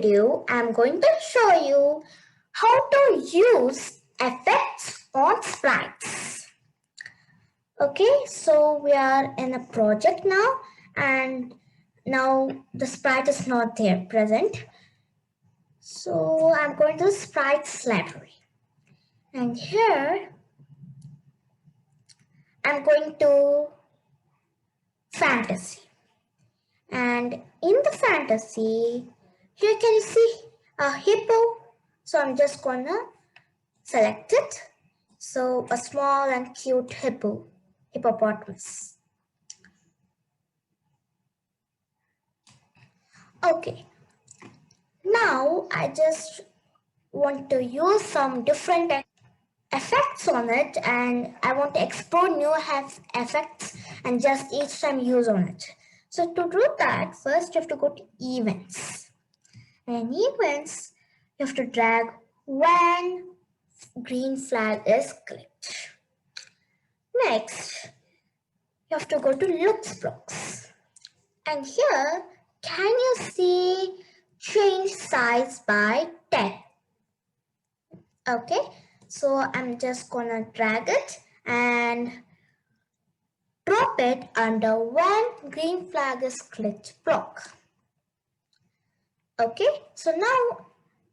video, I'm going to show you how to use effects on sprites. Okay, so we are in a project now, and now the sprite is not there present. So I'm going to the sprites library, and here I'm going to fantasy. And in the fantasy, here can you see a hippo? So I'm just gonna select it. So a small and cute hippopotamus. Okay, now I just want to use some different effects on it, and I want to explore new effects and just each time use on it. So to do that, first you have to go to events. And events, you have to drag when green flag is clicked. Next, you have to go to looks blocks. And here, can you see change size by 10? Okay, so I'm just gonna drag it and drop it under when green flag is clicked block. Okay, so now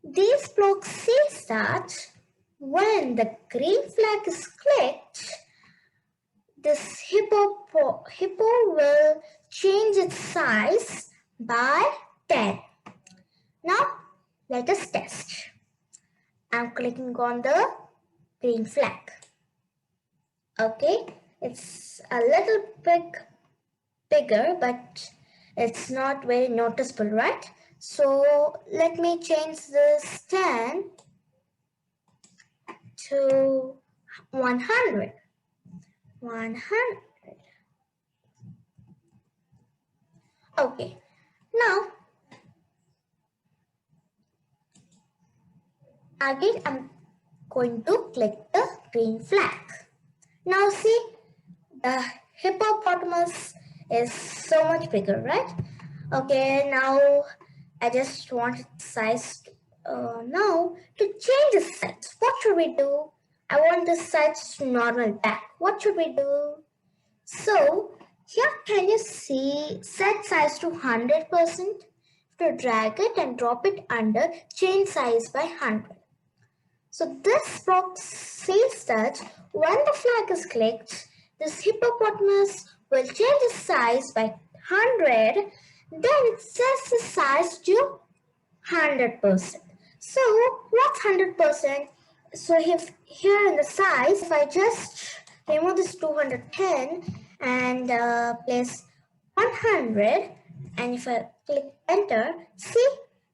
these blocks says that when the green flag is clicked, this hippo will change its size by 10. Now let us test. I'm clicking on the green flag. Okay, it's a little bit bigger, but it's not very noticeable, right? So let me change this 10 to 100. 100. Okay, now again I'm going to click the green flag. Now see, the hippopotamus is so much bigger, right? Okay, now I just want its size now to change the size. What should we do? I want the size to normal back. What should we do? So here can you see set size to 100%? To drag it and drop it under change size by 100. So this box says that when the flag is clicked, this hippopotamus will change the size by 100. Then it sets the size to 100%. So what's 100%? So if here in the size, if I just remove this 210 and place 100, and if I click enter, see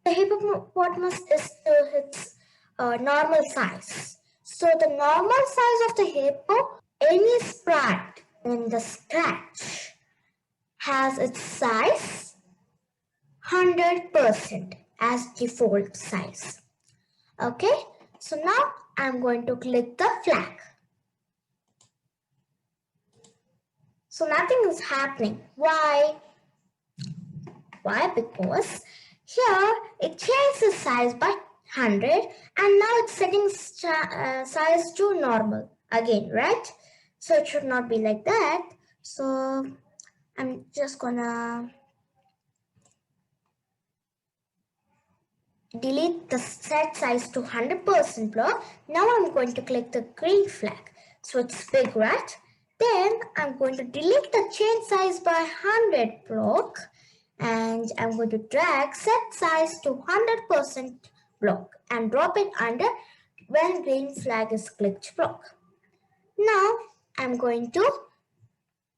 the hippopotamus is still its normal size. So the normal size of the hippo, any sprite in the scratch has its size 100% as default size. Okay, so now I'm going to click the flag. So nothing is happening. Why? Why? Because here it changed the size by 100 and now it's setting size to normal again, right? So it should not be like that. So I'm just gonna delete the set size to 100% block. Now I'm going to click the green flag. So it's big, right? Then I'm going to delete the change size by 100 block, and I'm going to drag set size to 100% block and drop it under when green flag is clicked block. Now I'm going to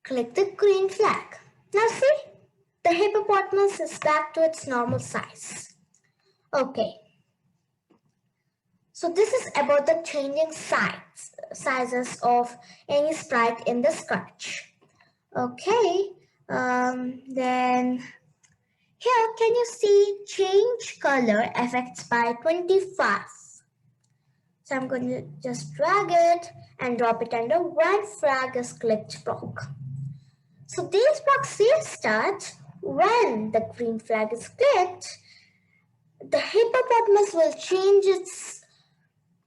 click the green flag. Now see, the hippopotamus is back to its normal size. Okay, so this is about the changing sizes of any sprite in the scratch. Okay, then here can you see change color effects by 25. So I'm going to just drag it and drop it under when flag is clicked block. So these blocks says that when the green flag is clicked, the hippopotamus will change its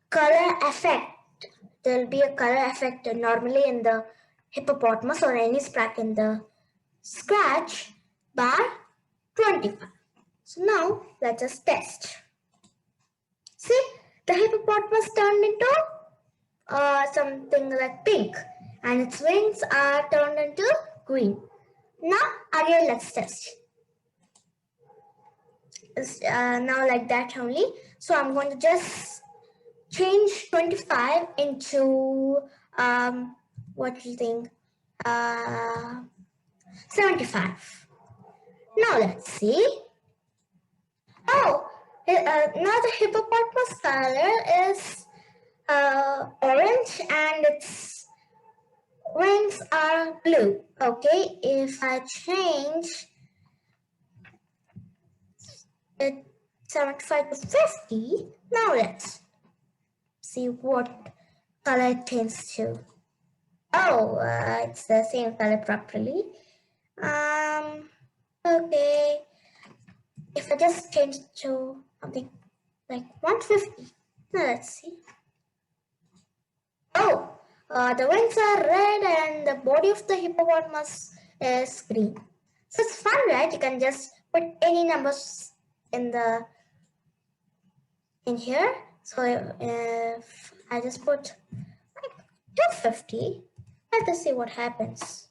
color effect. There will be a color effect normally in the hippopotamus or any sprack in the scratch by 25. So now let us test. See, the hippopotamus turned into something like pink and its wings are turned into green. Now again let's test. Now like that only. So I'm going to just change 25 into what do you think? 75. Now let's see. Oh, now the hippopotamus color is orange and its wings are blue. Okay, if I change it 75 to 50, now let's see what color it changes to. Oh, it's the same color properly. Okay. If I just change to something like 150, now let's see. Oh, the wings are red and the body of the hippopotamus is green. So it's fun, right? You can just put any numbers in here. So if I just put like 250, let us see what happens.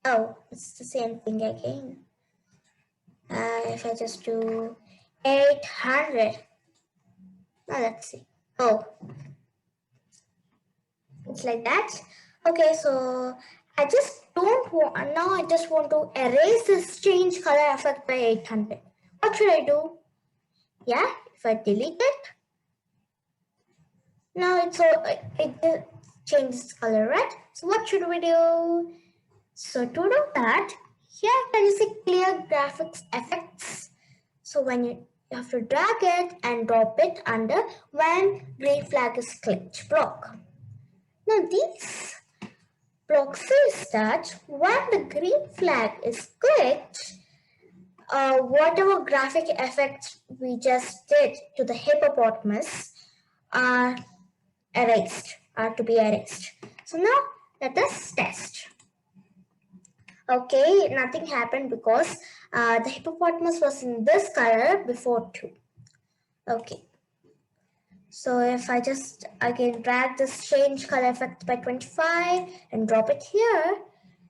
Oh, it's the same thing again. If I just do 800, now let's see. Oh, it's like that. Okay, so I just don't want, now I just want to erase this change color effect by 800. What should I do? Yeah, if I delete it, now it changes color, right? So what should we do? So to do that, here can you see clear graphics effects. So when you have to drag it and drop it under when green flag is clicked block. Now these block says that when the green flag is clicked, whatever graphic effects we just did to the hippopotamus are to be erased. So now let us test. Okay, nothing happened because the hippopotamus was in this color before too. Okay, so if I just again drag this change color effect by 25 and drop it here,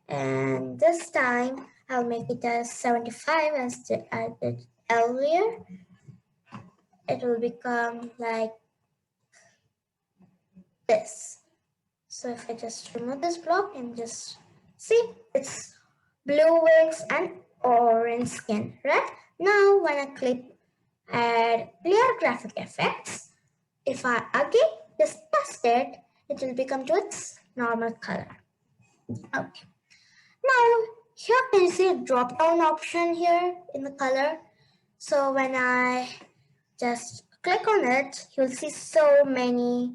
and this time I'll make it as 75 as I did earlier. It will become like this. So if I just remove this block and just see, it's blue wings and orange skin, right? Now when I click add clear graphic effects, if I again just test it, it will become to its normal color. Okay. Now here can you see a drop down option here in the color. So when I just click on it, you'll see so many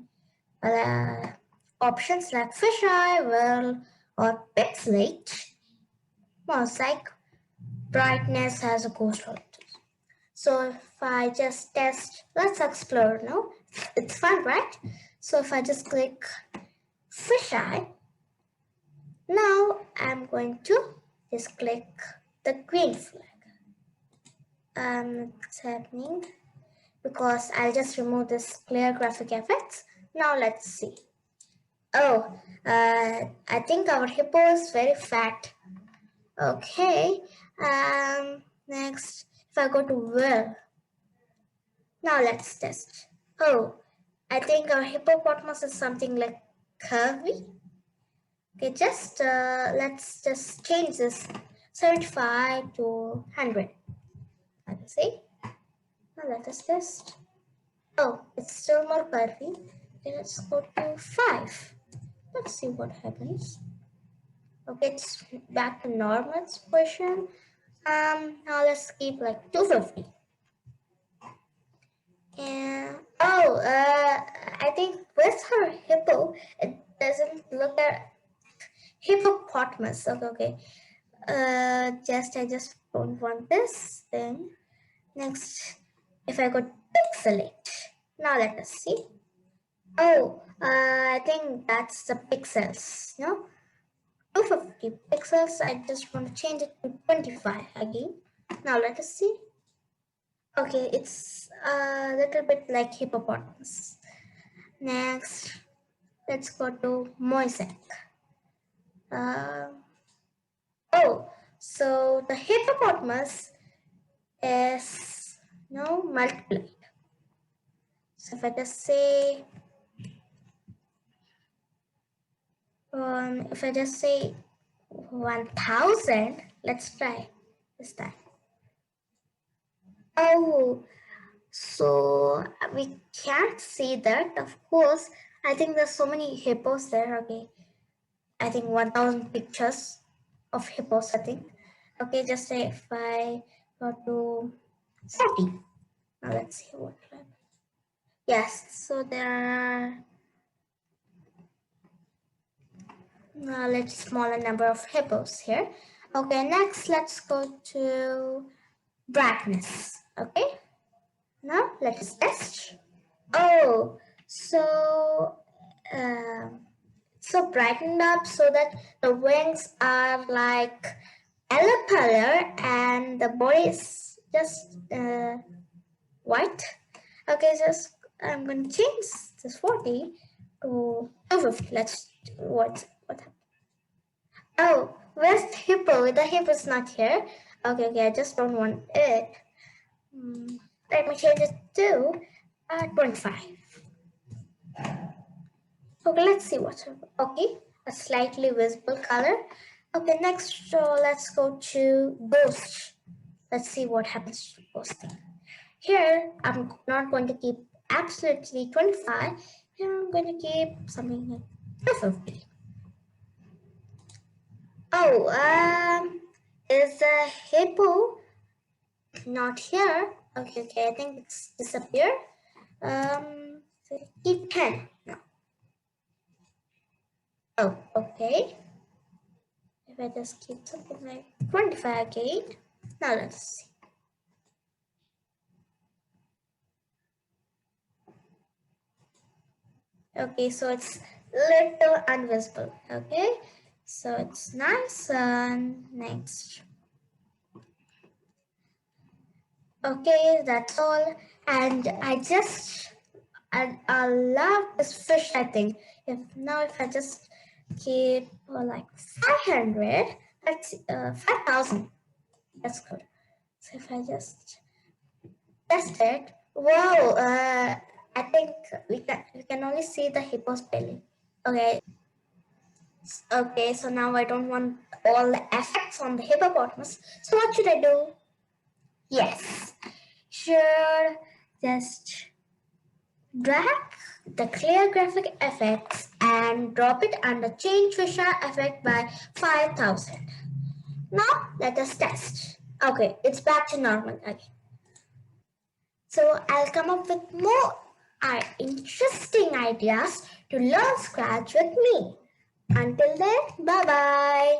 options like fisheye, whirl, or pixelate, mosaic, brightness has a ghost light. So if I just test, let's explore now. It's fun, right? So if I just click fisheye, now I'm going to just click the green flag. It's happening because I'll just remove this clear graphic effects. Now let's see. Oh, I think our hippo is very fat. Okay. Next, if I go to whirl, now let's test. Oh, I think our hippopotamus is something like curvy. Okay, just let's just change this 75 to 100. Let's see. Now let us test. Oh, it's still more curvy. Okay, let's go to 5. Let's see what happens. Okay, it's back to normal position. Now let's keep like 250. And oh, I think with her hippo, it doesn't look at hippopotamus. Okay, okay. I just don't want this thing. Next, if I go pixelate, now let us see. Oh, I think that's the pixels. No, 250 pixels. I just want to change it to 25 again. Now let us see. Okay, it's a little bit like hippopotamus. Next, let's go to mosaic. Uh, oh, so the hippopotamus is multiplied. So if I just say, if I just say 1000, let's try this time. Oh, so we can't see that, of course. I think there's so many hippos there. Okay, I think 1000 pictures of hippos, I think. Okay, just say if I go to 40. Now let's see what. Yes, so there are a little smaller number of hippos here. Okay, next let's go to brightness. Okay, now let's test. Oh, so so brightened up so that the wings are like yellow color and the body is just white. Okay, just I'm gonna change this 40 to 250. Let's what happened. Oh, where's the hippo? The hippo's not here. Okay, okay, I just don't want it. Let me change it to 25. Okay, let's see what's up. Okay, a slightly visible color. Okay, next, let's go to ghost. Let's see what happens to ghosting. Here, I'm not going to keep absolutely 25. Here, I'm going to keep something like 250. Oh, is the hippo not here? Okay, okay, I think it's disappeared. So keep 10 now. Oh, okay. If I just keep something like 25 again. Now let's see. Okay, so it's little invisible. Okay, so it's nice and next. Okay, that's all. And I love this fish. I think if I just keep like 500, that's 5,000. That's good. So if I just test it, wow, I think we can only see the hippo's belly. Okay, okay. So now I don't want all the effects on the hippopotamus. So what should I do? Yes, sure. Just drag the clear graphic effects and drop it under change Fisher effect by 5,000. Now let us test. Okay, it's back to normal again. So I'll come up with more interesting ideas to learn Scratch with me. Until then, bye bye.